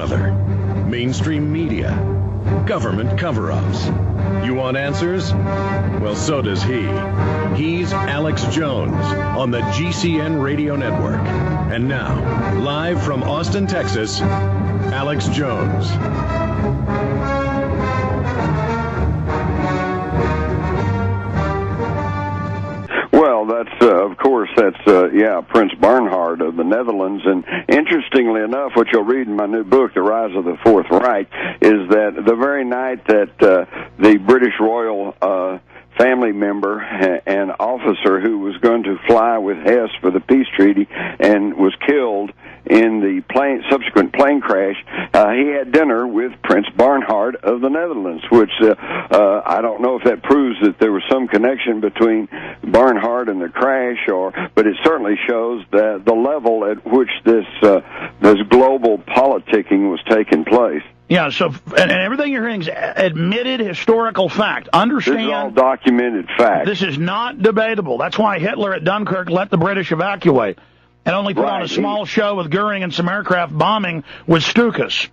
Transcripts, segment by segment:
another. Mainstream media, government cover-ups. You want answers? Well, so does he. He's Alex Jones on the GCN Radio Network. And now, live from Austin, Texas, Alex Jones. Well, that's Prince Bernhard of the Netherlands. And interestingly enough, what you'll read in my new book, The Rise of the Fourth Reich, is that the very night that the British royal family member and officer who was going to fly with Hess for the peace treaty and was killed in the subsequent plane crash, he had dinner with Prince Bernhard of the Netherlands, which I don't know if that proves that there was some connection between Bernhard and the crash, but it certainly shows that the level at which this global politicking was taking place. Yeah, so, and everything you're hearing is admitted historical fact. Understand. This is all documented fact. This is not debatable. That's why Hitler at Dunkirk let the British evacuate and only put on a small show with Goering and some aircraft bombing with Stukas.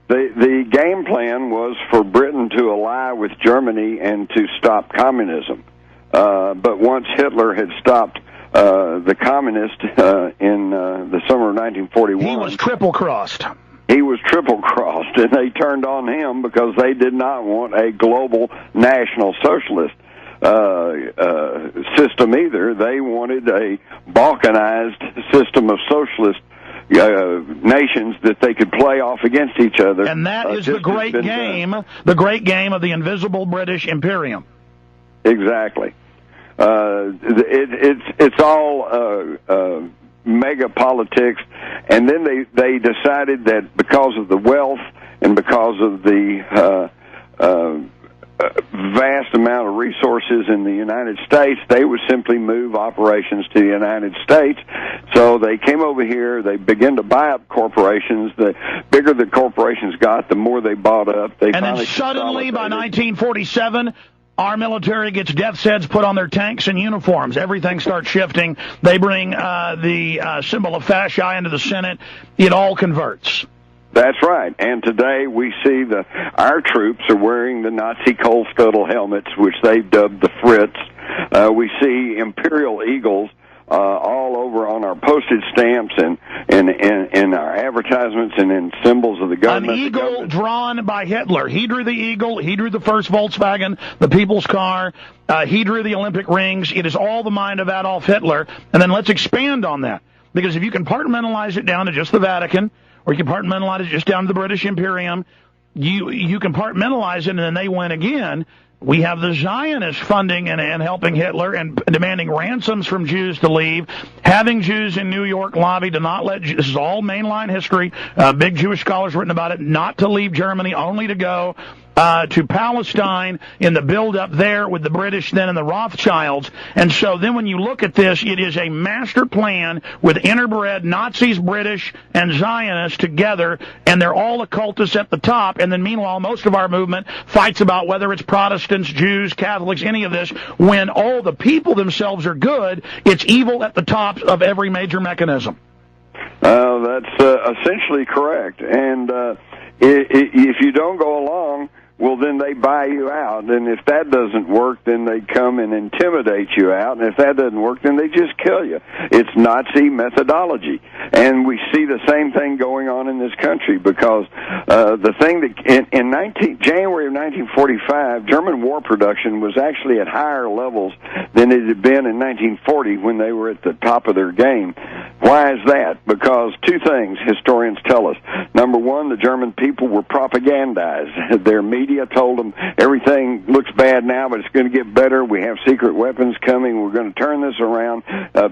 The game plan was for Britain to ally with Germany and to stop communism. But once Hitler had stopped the communists in the summer of 1941... He was triple-crossed. He was triple-crossed, and they turned on him because they did not want a global national socialist system either. They wanted a balkanized system of socialist nations that they could play off against each other. And that is the great game of the invisible British Imperium. Exactly. It's all mega politics, and then they decided that because of the wealth and because of the vast amount of resources in the United States, they would simply move operations to the United States. So they came over here, they began to buy up corporations. The bigger the corporations got, the more they bought up. And then suddenly, by 1947, our military gets death's heads put on their tanks and uniforms. Everything starts shifting. They bring the symbol of fasci into the Senate. It all converts. That's right. And today we see our troops are wearing the Nazi coal scuttle helmets, which they've dubbed the Fritz. We see imperial eagles all over on our postage stamps and in our advertisements and in symbols of the government. An eagle drawn by Hitler. He drew the eagle. He drew the first Volkswagen, the people's car. He drew the Olympic rings. It is all the mind of Adolf Hitler. And then let's expand on that. Because if you compartmentalize it down to just the Vatican, or you compartmentalize it just down to the British Imperium, you compartmentalize it and then they win again. We have the Zionists funding and helping Hitler and demanding ransoms from Jews to leave, having Jews in New York lobby to not let, this is all mainline history, big Jewish scholars written about it, not to leave Germany, only to go to Palestine in the build-up there with the British then and the Rothschilds. And so then when you look at this, it is a master plan with interbred Nazis, British, and Zionists together, and they're all occultists at the top. And then meanwhile, most of our movement fights about whether it's Protestants, Jews, Catholics, any of this. When all the people themselves are good, it's evil at the top of every major mechanism. That's essentially correct. And if you don't go along, well, then they buy you out. And if that doesn't work, then they come and intimidate you out. And if that doesn't work, then they just kill you. It's Nazi methodology. And we see the same thing going on in this country because the thing that in January of 1945, German war production was actually at higher levels than it had been in 1940 when they were at the top of their game. Why is that? Because two things historians tell us. Number one, the German people were propagandized. Their media told them everything looks bad now, but it's going to get better. We have secret weapons coming. We're going to turn this around.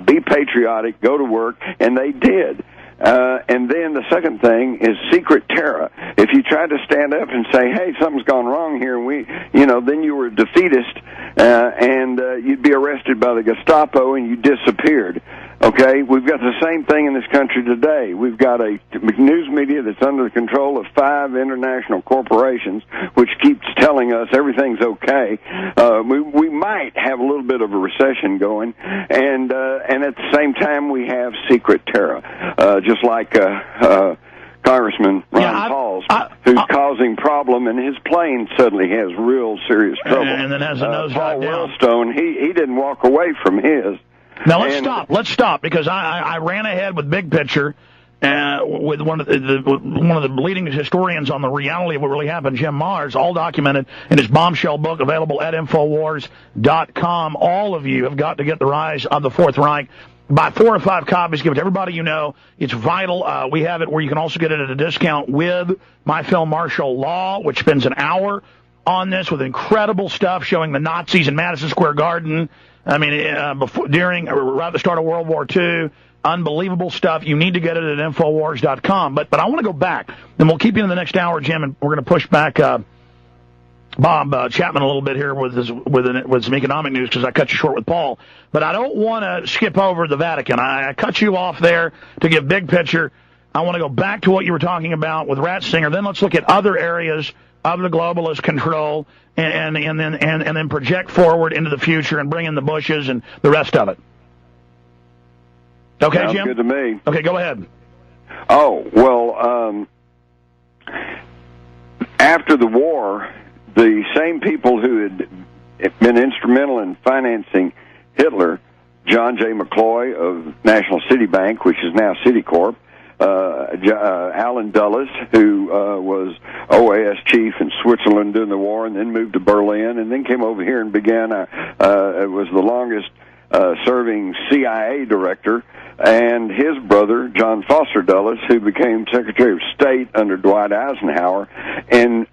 Be patriotic. Go to work. And they did. And then the second thing is secret terror. If you tried to stand up and say, hey, something's gone wrong here, and then you were a defeatist, and you'd be arrested by the Gestapo and you disappeared. Okay, we've got the same thing in this country today. We've got a news media that's under the control of 5 international corporations, which keeps telling us everything's okay. We might have a little bit of a recession going, and at the same time we have secret terror, just like Congressman Ron Pauls, who's causing problem, and his plane suddenly has real serious trouble. And then has a nosedive Paul down. Wellstone, he didn't walk away from his. Now let's stop because I ran ahead with big picture with one of the leading historians on the reality of what really happened, Jim Mars, all documented in his bombshell book available at Infowars.com. All of you have got to get The Rise of the Fourth Reich. Buy 4 or 5 copies. Give it to everybody you know. It's vital. We have it where you can also get it at a discount with my film Martial Law, which spends an hour on this with incredible stuff showing the Nazis in Madison Square Garden. I mean, right at the start of World War II. Unbelievable stuff. You need to get it at Infowars.com. But I want to go back, and we'll keep you in the next hour, Jim, and we're going to push back Bob Chapman a little bit here with some economic news because I cut you short with Paul. But I don't want to skip over the Vatican. I cut you off there to give big picture. I want to go back to what you were talking about with Ratzinger. Then let's look at other areas of the globalist control and then project forward into the future and bring in the Bushes and the rest of it. Okay, Sounds Jim? good to me. Okay, go ahead. Oh, well, after the war, the same people who had been instrumental in financing Hitler, John J. McCloy of National City Bank, which is now Citicorp, Alan Dulles, who was OAS chief in Switzerland during the war and then moved to Berlin and then came over here and began, it was the longest serving CIA director, and his brother, John Foster Dulles, who became Secretary of State under Dwight Eisenhower. And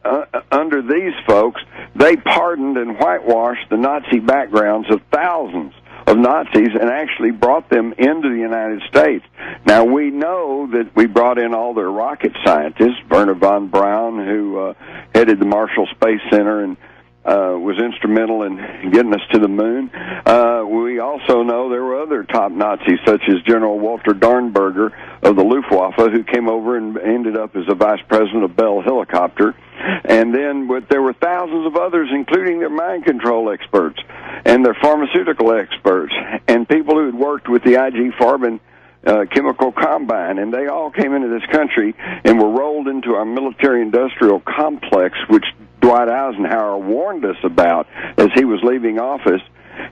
under these folks, they pardoned and whitewashed the Nazi backgrounds of thousands of Nazis and actually brought them into the United States. Now, we know that we brought in all their rocket scientists, Wernher von Braun, who headed the Marshall Space Center and was instrumental in getting us to the moon. We also know there were other top Nazis, such as General Walter Dornberger of the Luftwaffe, who came over and ended up as a vice president of Bell Helicopter. And then there were thousands of others, including their mind control experts and their pharmaceutical experts and people who had worked with the IG Farben chemical combine, and they all came into this country and were rolled into our military-industrial complex, which Dwight Eisenhower warned us about as he was leaving office.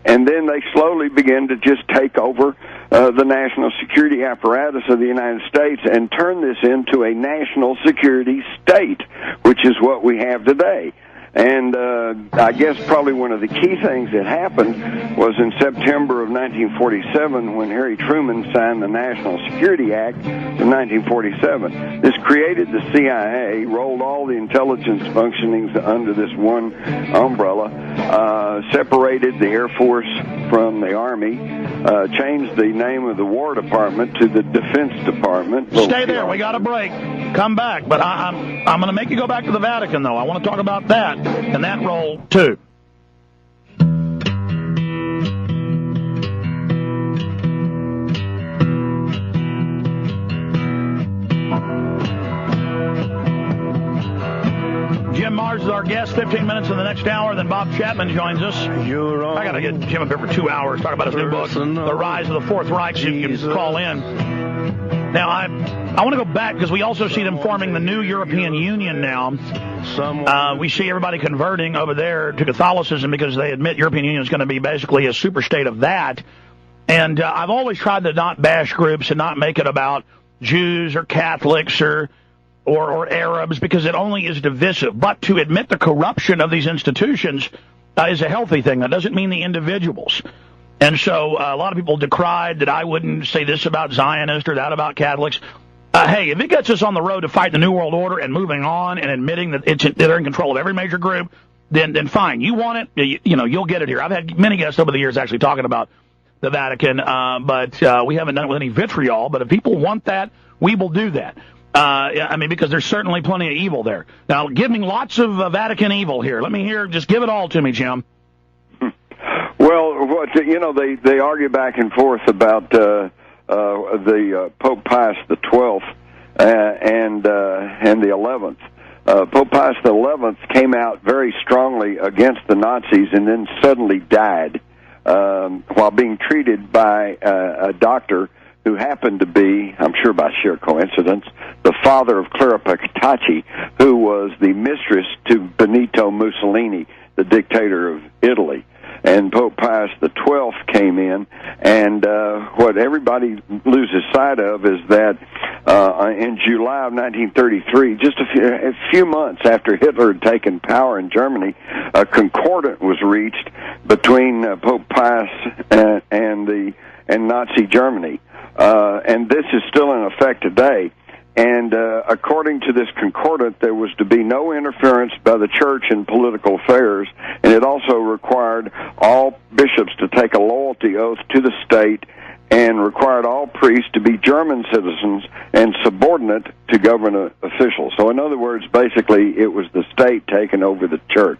And then they slowly began to just take over the national security apparatus of the United States and turn this into a national security state, which is what we have today. And I guess probably one of the key things that happened was in September of 1947 when Harry Truman signed the National Security Act of 1947. This created the CIA, rolled all the intelligence functionings under this one umbrella, separated the Air Force from the Army, changed the name of the War Department to the Defense Department. Stay there. We got a break. Come back. But I'm going to make you go back to the Vatican, though. I want to talk about that and that role, too. Jim Mars is our guest. 15 minutes in the next hour. Then Bob Chapman joins us. I got to get Jim up here for 2 hours. Talk about his new book, The Rise of the Fourth Reich. So you can call in. Now, I want to go back because we also see them forming the new European Union now. We see everybody converting over there to Catholicism because they admit European Union is going to be basically a super state of that. And I've always tried to not bash groups and not make it about Jews or Catholics or Arabs because it only is divisive. But to admit the corruption of these institutions is a healthy thing. That doesn't mean the individuals. And so a lot of people decried that I wouldn't say this about Zionists or that about Catholics. Hey, if it gets us on the road to fight the New World Order and moving on and admitting that they're in control of every major group, then fine. You want it, you'll get it here. I've had many guests over the years actually talking about the Vatican, but we haven't done it with any vitriol. But if people want that, we will do that. Because there's certainly plenty of evil there. Now, give me lots of Vatican evil here. Let me hear. Just give it all to me, Jim. Well, they argue back and forth about the Pope Pius XII and the 11th. Pope Pius XI came out very strongly against the Nazis and then suddenly died while being treated by a doctor who happened to be, I'm sure by sheer coincidence, the father of Clara Petacci, who was the mistress to Benito Mussolini, the dictator of Italy. And Pope Pius XII came in, and what everybody loses sight of is that in July of 1933, just a few months after Hitler had taken power in Germany, a concordant was reached between Pope Pius and Nazi Germany. And this is still in effect today. And according to this concordant, there was to be no interference by the church in political affairs, and it also required all bishops to take a loyalty oath to the state and required all priests to be German citizens and subordinate to government officials. So in other words, basically, it was the state taking over the church.